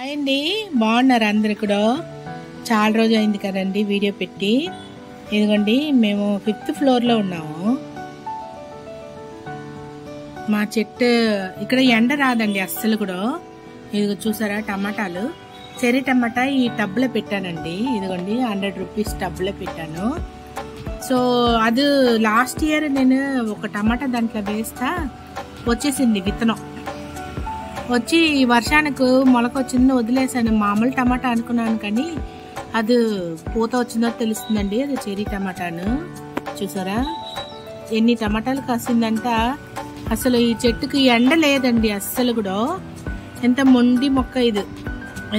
అయ్యండి బాగున్నారు అందరు కూడా. చాలా రోజు అయింది కదండి వీడియో పెట్టి. ఇదిగోండి మేము 5th ఫ్లోర్లో ఉన్నాము. మా చెట్టు ఇక్కడ ఎండ రాదండి అస్సలు కూడా. ఇదిగో చూసారా టమాటాలు, చెర్రీ టమాటా ఈ టబ్లో పెట్టానండి. ఇదిగోండి 100 రూపీస్ టబ్లో పెట్టాను. సో అది లాస్ట్ ఇయర్ నేను ఒక టమాటా దాంట్లో వేస్తా వచ్చేసింది విత్తనం. వచ్చి వర్షానికి మొలకొచ్చిందో వదిలేసాను. మామూలు టమాటా అనుకున్నాను కానీ అది పూత వచ్చిందో తెలుస్తుందండి. అది చెర్రీ టమాటాను. చూసారా ఎన్ని టమాటాలు కాసిందంట. అసలు ఈ చెట్టుకి ఎండ లేదండి అస్సలు కూడా. ఎంత మొండి మొక్క ఇది,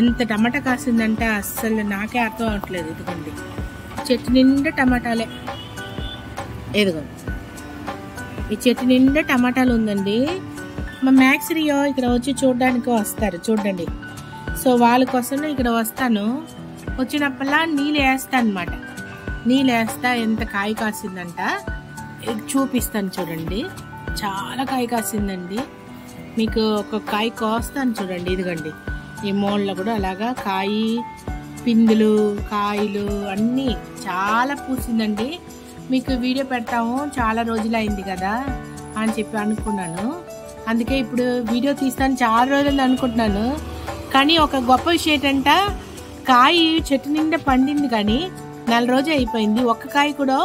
ఎంత టమాటా కాసిందంటే అస్సలు నాకే అర్థం అవట్లేదు. ఇదిగోండి చెట్టు నిండా టమాటాలే. ఇదిగోండి ఈ చెట్టు నిండా టమాటాలు ఉందండి. మా మ్యాక్స్ రియో ఇక్కడ వచ్చి చూడడానికి వస్తారు చూడండి. సో వాళ్ళ కోసం ఇక్కడ వస్తాను. వచ్చినప్పుడల్లా నీళ్ళు వేస్తా అనమాట. నీళ్ళు వేస్తా ఎంత కాయ కాసిందంట చూపిస్తాను చూడండి. చాలా కాయ కాసిందండి. మీకు ఒక కాయ కోస్తాను చూడండి. ఇదిగండి ఈ మూలలో కూడా అలాగా కాయ పిందులు కాయలు అన్నీ చాలా పూసిందండి. మీకు వీడియో పెడతాము, చాలా రోజులు అయింది కదా అని చెప్పి అనుకున్నాను. అందుకే ఇప్పుడు వీడియో తీస్తాను. చాలా రోజులు అనుకుంటున్నాను కానీ ఒక గొప్ప విషయం ఏంటంట, కాయ చెట్టు నిండా పండింది కానీ 4 రోజు అయిపోయింది. ఒక్క కాయ కూడా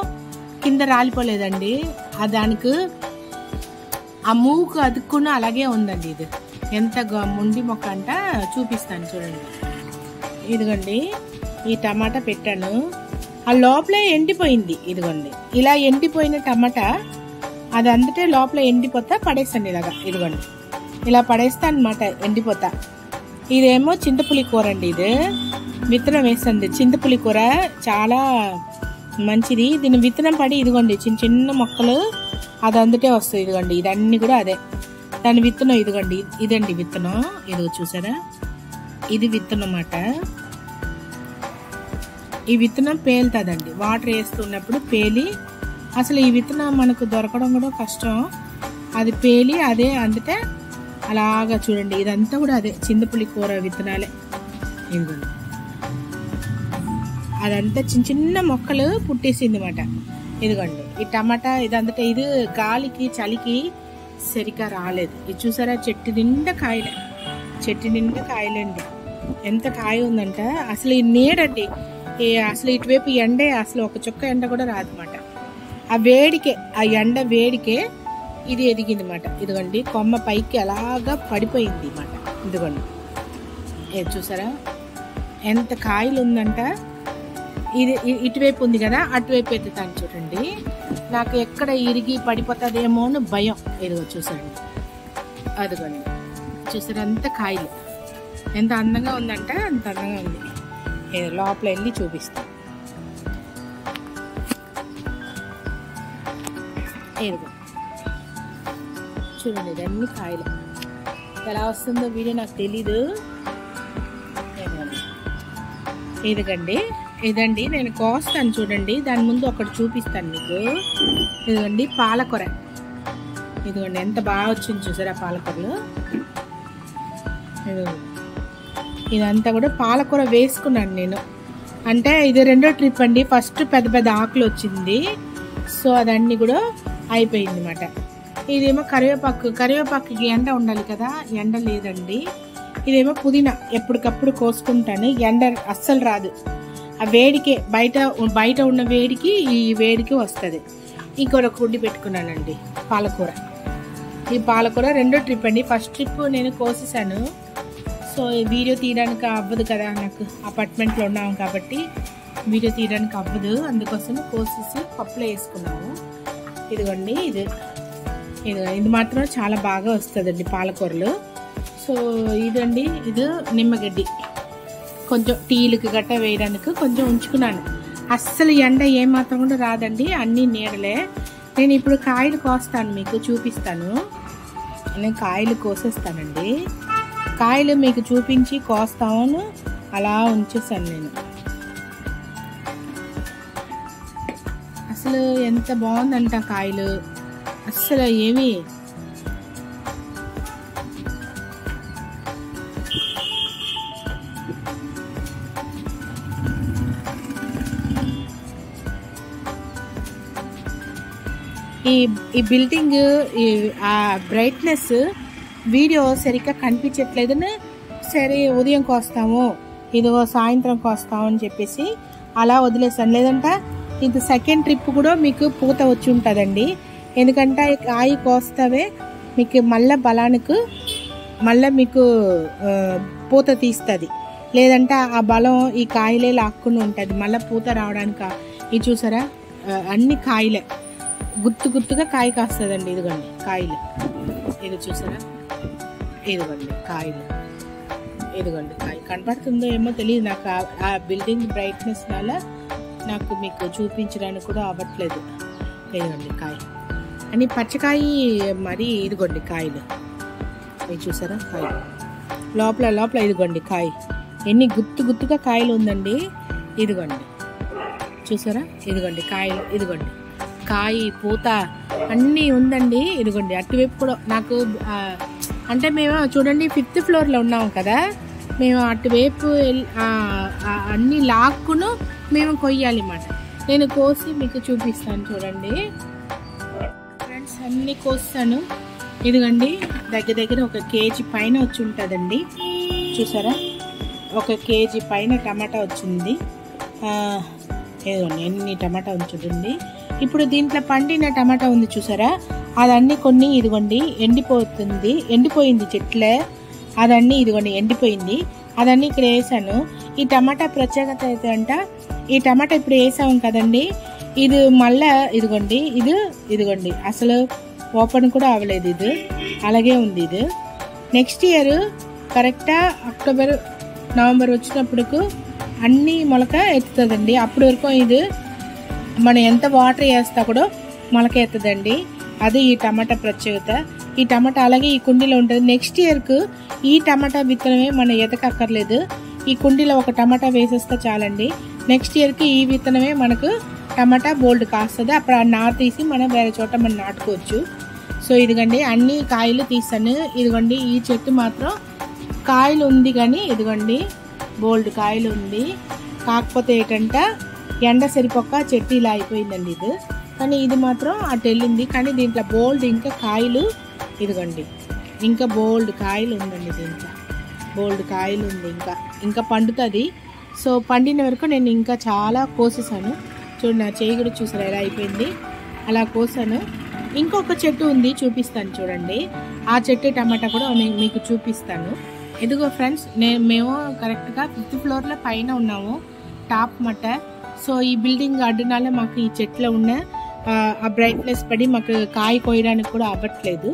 కింద రాలిపోలేదండి. దానికి ఆ మూకు అదుక్కున్న అలాగే ఉందండి. ఇది ఎంత ముండి మొక్క అంట చూపిస్తాను చూడండి. ఇదిగోండి ఈ టమాటా పెట్టాను, ఆ లోపలే ఎండిపోయింది. ఇదిగోండి ఇలా ఎండిపోయిన టమాటా అది అందుకే లోపల ఎండిపోతా పడేస్తాను ఇలాగా. ఇదిగోండి ఇలా పడేస్తా అనమాట ఎండిపోతా. ఇదేమో చింతపులి కూర అండి. ఇది విత్తనం వేస్తుంది. చింతపులి కూర చాలా మంచిది. దీని విత్తనం పడి ఇదిగోండి చిన్న చిన్న మొక్కలు అది అందుకే వస్తుంది. ఇదిగోండి ఇదన్నీ కూడా అదే దాని విత్తనం. ఇదిగోండి ఇదండి విత్తనం. ఇదిగో చూసారా ఇది విత్తనం అన్నమాట. ఈ విత్తనం పేలుతుందండి వాటర్ వేస్తున్నప్పుడు పేలి. అసలు ఈ విత్తనం మనకు దొరకడం కూడా కష్టం. అది పేలి అదే అందుకే అలాగా చూడండి. ఇదంతా కూడా అదే చింతపులి కూర విత్తనాలే. ఇదిగోండి అదంతా చిన్న చిన్న మొక్కలు పుట్టేసింది అన్నమాట. ఇదిగోండి ఈ టమాటా ఇదంతా ఇది గాలికి చలికి సరిగా రాలేదు. ఇది చూసారా చెట్టు నిండా కాయలే, చెట్టు నిండా కాయలండి. ఎంత కాయ ఉందంట. అసలు ఈ నీడండి అసలు ఇటువైపు ఎండే అసలు ఒక చుక్క ఎండ కూడా రాదన్నమాట. ఆ వేడికే ఆ ఎండ వేడికే ఇది ఎదిగింది అన్నమాట. ఇదిగోండి కొమ్మ పైకి అలాగా పడిపోయింది అన్నమాట. ఇదిగోండి ఇది చూసారా ఎంత కాయలు ఉందంట. ఇది ఇటువైపు ఉంది కదా అటువైపు ఎత్తుతాను చూడండి. నాకు ఎక్కడ ఇరిగి పడిపోతుందేమో అని భయం. ఇదిగో చూసాండి అదిగోండి చూసారా అంత కాయలు ఎంత అందంగా ఉందంట. అంత అందంగా ఉంది. లోపల వెళ్ళి చూపిస్తాను. ఇదిగో చూడండి ఇదన్నీ కాయలు. ఎలా వస్తుందో వీడియో నాకు తెలీదు. ఇదిగండి ఇదండి నేను కోస్తాను చూడండి. దాని ముందు ఒకటి చూపిస్తాను మీకు. ఇదిగోండి పాలకూర. ఇదిగోండి ఎంత బాగా వచ్చింది చూసారా పాలకూరలు. ఇదంతా కూడా పాలకూర వేసుకున్నాను నేను. అంటే ఇది 2వ ట్రిప్ అండి. ఫస్ట్ పెద్ద పెద్ద ఆకులు వచ్చింది. సో అదన్నీ కూడా అయిపోయింది అన్నమాట. ఇదేమో కరివేపాకుకి ఎండ ఉండాలి కదా, ఎండ లేదండి. ఇదేమో పుదీనా ఎప్పటికప్పుడు కోసుకుంటాను. ఎండ అస్సలు రాదు. ఆ వేడికే బయట ఉన్న వేడికి ఈ వేడికి వస్తుంది. ఇంకొక గుడ్డి పెట్టుకున్నానండి పాలకూర. ఈ పాలకూర 2వ ట్రిప్ అండి. ఫస్ట్ ట్రిప్ నేను కోసేసాను. సో వీడియో తీయడానికి అవ్వదు కదా, నాకు అపార్ట్మెంట్లో ఉన్నాము కాబట్టి వీడియో తీయడానికి అవ్వదు. అందుకోసం కోసేసి పప్పులో వేసుకున్నాము. ఇదిగోండి ఇది మాత్రం చాలా బాగా వస్తుందండి పాలకూరలు. సో ఇదండి ఇది నిమ్మగడ్డి కొంచెం టీలకు గట్ట వేయడానికి కొంచెం ఉంచుకున్నాను. అస్సలు ఎండ ఏమాత్రం కూడా రాదండి, అన్నీ నీడలే. నేను ఇప్పుడు కాయలు కోస్తాను, మీకు చూపిస్తాను. నేను కాయలు కోసేస్తానండి. కాయలు మీకు చూపించి కోస్తాను అలా ఉంచేసాను నేను. అసలు ఎంత బాగుందంట కాయలు. అస్సలు ఏమి ఈ ఈ బిల్డింగ్ ఆ బ్రైట్నెస్ వీడియో సరిగ్గా కనిపించట్లేదని సరే ఉదయం కోస్తాము, ఇదిగో సాయంత్రం కోస్తాము అని చెప్పేసి అలా వదిలేసాను. లేదంటే ఇది సెకండ్ ట్రిప్ కూడా మీకు పూత వచ్చి ఉంటుందండి. ఎందుకంటే కాయ కోస్తావే మీకు మళ్ళీ బలానికి మళ్ళీ మీకు పూత తీస్తుంది. లేదంటే ఆ బలం ఈ కాయలే లాక్కుని ఉంటుంది, మళ్ళీ పూత రావడానికి. ఇది చూసారా అన్ని కాయలే గుత్తుగా కాయ కాస్తుందండి. ఇదిగోండి కాయలు, ఇది చూసారా, ఇదిగోండి కాయలు, ఇదిగోండి కాయ కనపడుతుందో ఏమో తెలియదు నాకు. ఆ బిల్డింగ్ బ్రైట్నెస్ వల్ల నాకు మీకు చూపించడానికి కూడా అవ్వట్లేదు. ఇదిగోండి కాయ అని పచ్చకాయ మరి, ఇదిగోండి కాయలు, ఇది చూసారా కాయలు లోపల ఇదిగోండి కాయ ఎన్ని గుత్తుగా కాయలు ఉందండి. ఇదిగోండి చూసారా, ఇదిగోండి కాయలు, ఇదిగోండి కాయ పూత అన్నీ ఉందండి. ఇదిగోండి అటువైపు కూడా నాకు అంటే మేము చూడండి 5th ఫ్లోర్లో ఉన్నాము కదా, మేము అటువైపు అన్ని లాక్కును మేము కొయ్యాలి అన్నమాట. నేను కోసి మీకు చూపిస్తాను చూడండి ఫ్రెండ్స్, అన్ని కోస్తాను. ఇదిగోండి దగ్గర 1 కేజీ పైన వచ్చి ఉంటుందండి. చూసారా 1 కేజీ పైన టమాటా వచ్చింది. ఇదిగోండి ఎన్ని టమాటా ఉంచుతుంది. ఇప్పుడు దీంట్లో పండిన టమాటా ఉంది చూసారా, అదన్నీ కొన్ని ఇదిగోండి ఎండిపోయింది చెట్లే, అదన్నీ ఇదిగోండి ఎండిపోయింది. అదన్నీ ఇక్కడ వేసాను. ఈ టమాటా ప్రత్యేకత అయితే అంట, ఈ టమాటా ఇప్పుడు వేసాం కదండి, ఇది మళ్ళా ఇదిగోండి అసలు ఓపెన్ కూడా అవ్వలేదు, ఇది అలాగే ఉంది. ఇది నెక్స్ట్ ఇయర్ కరెక్టా అక్టోబర్ నవంబర్ వచ్చినప్పుడు అన్ని మొలక ఎత్తుతుందండి. అప్పటి వరకు ఇది మనం ఎంత వాటర్ వేస్తా కూడా మొలక ఎత్తదండి. అది ఈ టమాటా ప్రత్యేకత. ఈ టమాటా అలాగే ఈ కుండీలో ఉంటుంది. నెక్స్ట్ ఇయర్కు ఈ టమాటా విత్తనమే మనం ఎతకక్కర్లేదు. ఈ కుండీలో 1 టమాటా వేసేస్తే చాలండి. నెక్స్ట్ ఇయర్కి ఈ విత్తనమే మనకు టమాటా బోల్డ్ కాస్తుంది. అప్పుడు ఆ నారు తీసి మనం వేరే చోట మనం నాటుకోవచ్చు. సో ఇదిగోండి అన్ని కాయలు తీసాను. ఇదిగోండి ఈ చెట్టు మాత్రం కాయలు ఉంది కానీ ఇదిగోండి బోల్డ్ కాయలు ఉంది. కాకపోతే ఏంటంటే ఎండ సరిపోక చెట్టు ఇలా అయిపోయిందండి ఇది. కానీ ఇది మాత్రం అటు వెళ్ళింది. కానీ దీంట్లో బోల్డ్ ఇంకా కాయలు, ఇదిగోండి ఇంకా బోల్డ్ కాయలు ఉందండి. దీంట్లో బోల్డ్ కాయలు ఉంది, ఇంకా పండుతుంది. సో పండిన వరకు నేను ఇంకా చాలా కోసేసాను. చూడండి నా చేయి కూడా చూసారా ఎలా అయిపోయింది, అలా కోసాను. ఇంకొక చెట్టు ఉంది చూపిస్తాను చూడండి. ఆ చెట్టు టమాటా కూడా మీకు చూపిస్తాను. ఇదిగో ఫ్రెండ్స్, మేము కరెక్ట్గా 5th ఫ్లోర్లో పైన ఉన్నాము, టాప్ మట్ట. సో ఈ బిల్డింగ్ అడ్డునాల మాకు ఈ చెట్లో ఉన్న ఆ బ్రైట్నెస్ పడి మాకు కాయ కోయడానికి కూడా అవ్వట్లేదు.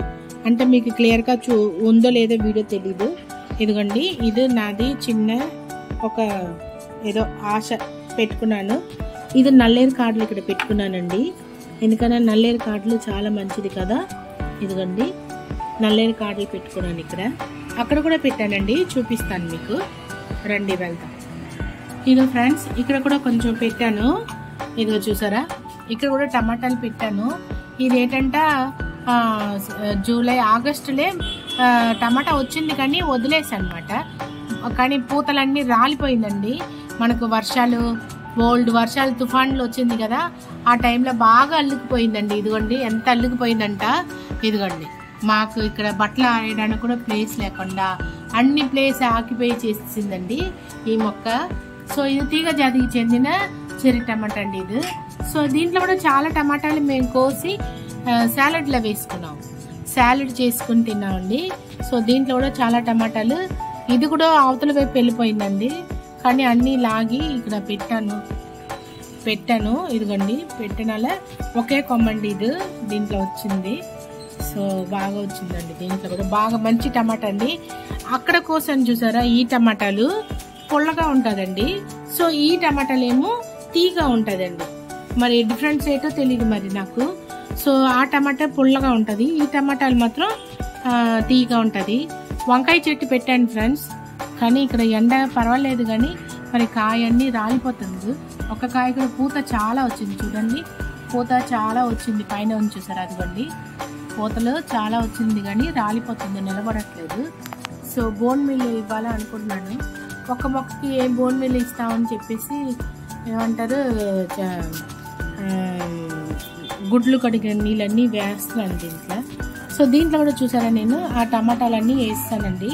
అంటే మీకు క్లియర్గా ఉందో లేదో వీడియో తెలీదు. ఇదిగోండి ఇది నాది చిన్న ఒక ఏదో ఆశ పెట్టుకున్నాను. ఇది నల్లేరు కాడలు ఇక్కడ పెట్టుకున్నానండి. ఎందుకన్నా నల్లేరు కాడలు చాలా మంచిది కదా. ఇదిగోండి నల్లేరు కాడలు పెట్టుకున్నాను ఇక్కడ. అక్కడ కూడా పెట్టానండి, చూపిస్తాను మీకు, రండి వెళ్తాం. ఇదిగో ఫ్రెండ్స్ ఇక్కడ కూడా కొంచెం పెట్టాను. ఇదిగో చూసారా ఇక్కడ కూడా టమాటాలు పెట్టాను. ఇది ఏంటంటే జూలై ఆగస్టులే టమాటా వచ్చింది కానీ వదిలేసి అనమాట. కానీ పూతలన్నీ రాలిపోయిందండి. మనకు వర్షాలు వర్షాలు తుఫాన్లు వచ్చింది కదా, ఆ టైంలో బాగా అల్లుకుపోయిందండి. ఇదిగోండి ఎంత అల్లుకుపోయిందంట. ఇదిగోండి మాకు ఇక్కడ బట్టలు ఆడడానికి కూడా ప్లేస్ లేకుండా అన్ని ప్లేస్ ఆక్యుపై చేసిందండి ఈ మొక్క. సో ఇది తీగ జాతికి చెందిన చెర్రీ టమాటా అండి ఇది. సో దీంట్లో కూడా చాలా టమాటాలు మేము కోసి సాలడ్లో వేసుకున్నాం, సాలడ్ చేసుకుని తిన్నామండి. సో దీంట్లో కూడా చాలా టమాటాలు. ఇది కూడా అవతల వైపు వెళ్ళిపోయిందండి, కానీ అన్నీ లాగి ఇక్కడ పెట్టాను. ఇదిగోండి పెట్టినాల ఒకే కొమ్మండి ఇది దీంట్లో వచ్చింది. సో బాగా వచ్చిందండి. దీంట్లో కూడా బాగా మంచి టమాటా అండి. అక్కడ కోసం చూసారా ఈ టమాటాలు పొల్లగా ఉంటుందండి. సో ఈ టమాటాలు ఏమో తీగా ఉంటుందండి. మరి డిఫరెన్స్ ఏంటో తెలియదు మరి నాకు. సో ఆ టమాటా పుల్లగా ఉంటుంది, ఈ టమాటాలు మాత్రం తీగా ఉంటుంది. వంకాయ చెట్టు పెట్టాను ఫ్రెండ్స్, కానీ ఇక్కడ ఎండ పర్వాలేదు కానీ మరి కాయ అన్నీ రాలిపోతుంది. ఒక కాయ కూడా పూత చాలా వచ్చింది చూడండి, పూత చాలా వచ్చింది పైన ఉంచేసారు. అదిగోండి పూతలు చాలా వచ్చింది కానీ రాలిపోతుంది, నిలబడట్లేదు. సో బోన్ మీల్ ఇవ్వాలని అనుకుంటున్నాను. ఒక మొక్కకి ఏ బోన్ మీల్ ఇస్తామని చెప్పేసి ఏమంటారు గుడ్లు కడిగిన నీళ్ళన్నీ వేస్తున్నాను దీంట్లో. సో దీంట్లో కూడా చూసారా నేను ఆ టమాటాలన్నీ వేస్తానండి.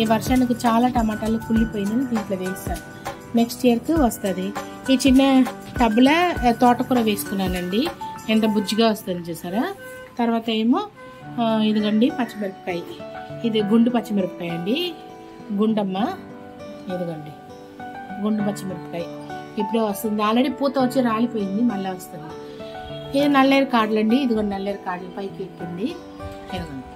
ఈ వర్షానికి చాలా టమాటాలు కుళ్ళిపోయినాయి, దీంట్లో వేస్తాను. నెక్స్ట్ ఇయర్కి వస్తుంది. ఈ చిన్న టబ్లో తోటకూర వేసుకున్నానండి, ఎంత బుజ్జిగా వస్తుంది చూసారా. తర్వాత ఏమో ఇదిగండి పచ్చిమిరపకాయ, ఇది గుండు పచ్చిమిరపకాయ అండి, గుండమ్మ. ఇదిగండి గుండు పచ్చిమిరపకాయ ఇప్పుడే వస్తుంది, ఆల్రెడీ పూత వచ్చి రాలిపోయింది, మళ్ళీ వస్తుంది. ఇది నల్లేరు కాడలు అండి, ఇదిగోండి నల్లేరు కాడలు పైకి ఎక్కింది. ఇదిగోండి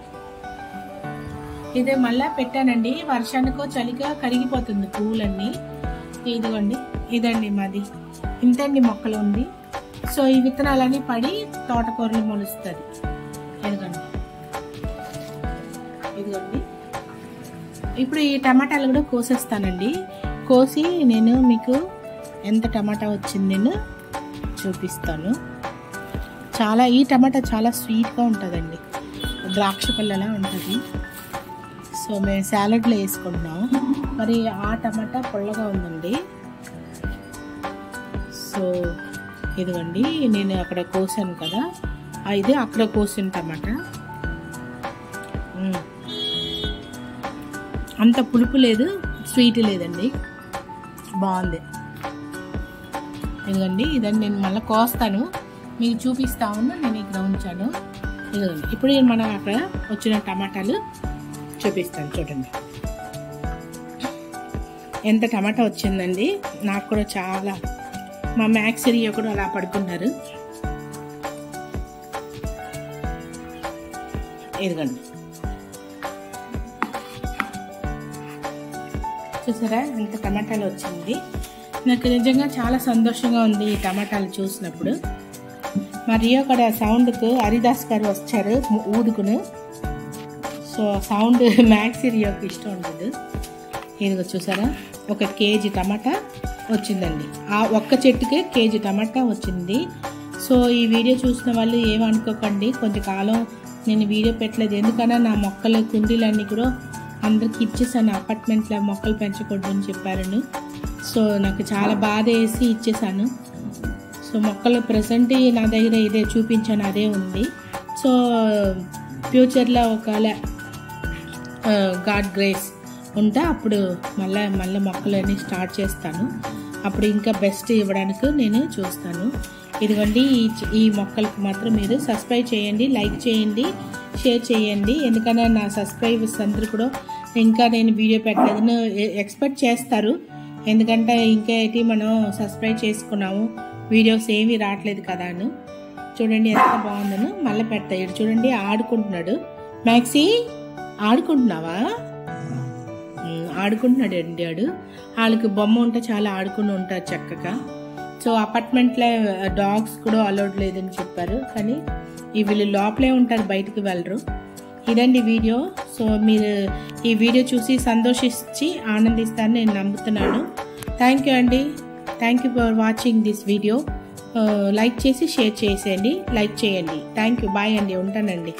ఇదే మళ్ళీ పెట్టానండి, వర్షానికో చలిగా కరిగిపోతుంది పువ్వులన్నీ. ఇదిగోండి ఇదండి మాది, ఇంతండి మొక్కలు ఉంది. సో ఈ విత్తనాలన్నీ పడి తోటకూరలు మొలుస్తుంది. ఇదిగోండి ఇదిగోండి ఇప్పుడు ఈ టమాటాలు కూడా కోసేస్తానండి. కోసి నేను మీకు ఎంత టమాటా వచ్చింది నేను చూపిస్తాను. ఈ టమాటా చాలా స్వీట్గా ఉంటుందండి, ద్రాక్ష పళ్ళలా ఉంటుంది. సో మేము సాలడ్లో వేసుకుంటున్నాం. మరి ఆ టమాటా పొల్లగా ఉందండి. సో ఇదిగోండి నేను అక్కడ కోసాను కదా, ఇది అక్కడ కోసిన టమాటా. అంత పులుపు లేదు, స్వీట్ లేదండి, బాగుంది. ఇదిగోండి ఇదండి నేను మళ్ళీ కోస్తాను, మీకు చూపిస్తా ఉన్నా. నేను ఇక్కడ ఉంచాను. ఇదిగోండి ఇప్పుడు మనం అక్కడ వచ్చిన టమాటాలు చూపిస్తాను. చూడండి ఎంత టమాటా వచ్చిందండి. నాకు కూడా చాలా, మా మ్యాక్స్ ఏరియా కూడా అలా పడుకున్నారు. ఇదిగోండి చూసారా ఎంత టమాటాలు వచ్చింది. నాకు నిజంగా చాలా సంతోషంగా ఉంది ఈ టమాటాలు చూసినప్పుడు. మరియు అక్కడ సౌండ్కు హరిదాస్ గారు వచ్చారు ఊదుకును. సో సౌండ్ మ్యాక్స్ ఏరియాకి ఇష్టం ఉండదు. ఇదిగో చూసారా 1 కేజీ టమాటా వచ్చిందండి. ఆ ఒక్క చెట్టుకే కేజీ టమాటా వచ్చింది. సో ఈ వీడియో చూసిన వాళ్ళు ఏమనుకోకండి, కొంతకాలం నేను వీడియో పెట్టలేదు, ఎందుకన్నా నా మొక్కలు కుండీలన్నీ కూడా అందరికి ఇచ్చేసాను. అపార్ట్మెంట్లో మొక్కలు పెంచకూడదు అని చెప్పారని. సో నాకు చాలా బాధ వేసి ఇచ్చేసాను. సో మొక్కలు ప్రజెంట్ నా దగ్గర ఇదే చూపించాను, అదే ఉంది. సో ఫ్యూచర్లో ఒకవేళ గాడ్ గ్రేస్ ఉంటే అప్పుడు మళ్ళీ మొక్కలన్నీ స్టార్ట్ చేస్తాను. అప్పుడు ఇంకా బెస్ట్ ఇవ్వడానికి నేను చూస్తాను. ఇదిగోండి ఈ మొక్కలకు మాత్రం మీరు సబ్స్క్రైబ్ చేయండి, లైక్ చేయండి, షేర్ చేయండి. ఎందుకన్నా నా సబ్స్క్రైబర్స్ అందరూ కూడా ఇంకా నేను వీడియో పెట్టలేదని ఎక్స్పెక్ట్ చేస్తారు. ఎందుకంటే ఇంకా ఏంటి మనం సబ్స్క్రైబ్ చేసుకున్నాము, వీడియోస్ ఏమీ రావట్లేదు కదా అని. చూడండి ఎంత బాగుందను, మళ్ళీ పెడతాడు. చూడండి ఆడుకుంటున్నాడు. మ్యాక్సీ ఆడుకుంటున్నావా? ఆడుకుంటున్నాడు అండి వాడు. వాళ్ళకి బొమ్మ ఉంటే చాలా ఆడుకుని ఉంటారు చక్కగా. సో అపార్ట్మెంట్లో డాగ్స్ కూడా అలౌడ్ లేదని చెప్పారు, కానీ వీళ్ళు లోపలే ఉంటారు, బయటకు వెళ్ళరు. ఇదండి వీడియో. సో మీరు ఈ వీడియో చూసి సంతోషించి ఆనందిస్తారని నేను నమ్ముతున్నాను. థ్యాంక్ యూ అండి, thank you for watching this video. Like చేసి షేర్ చేసేయండి, లైక్ చేయండి. థ్యాంక్ యూ, బాయ్ అండి, ఉంటానండి.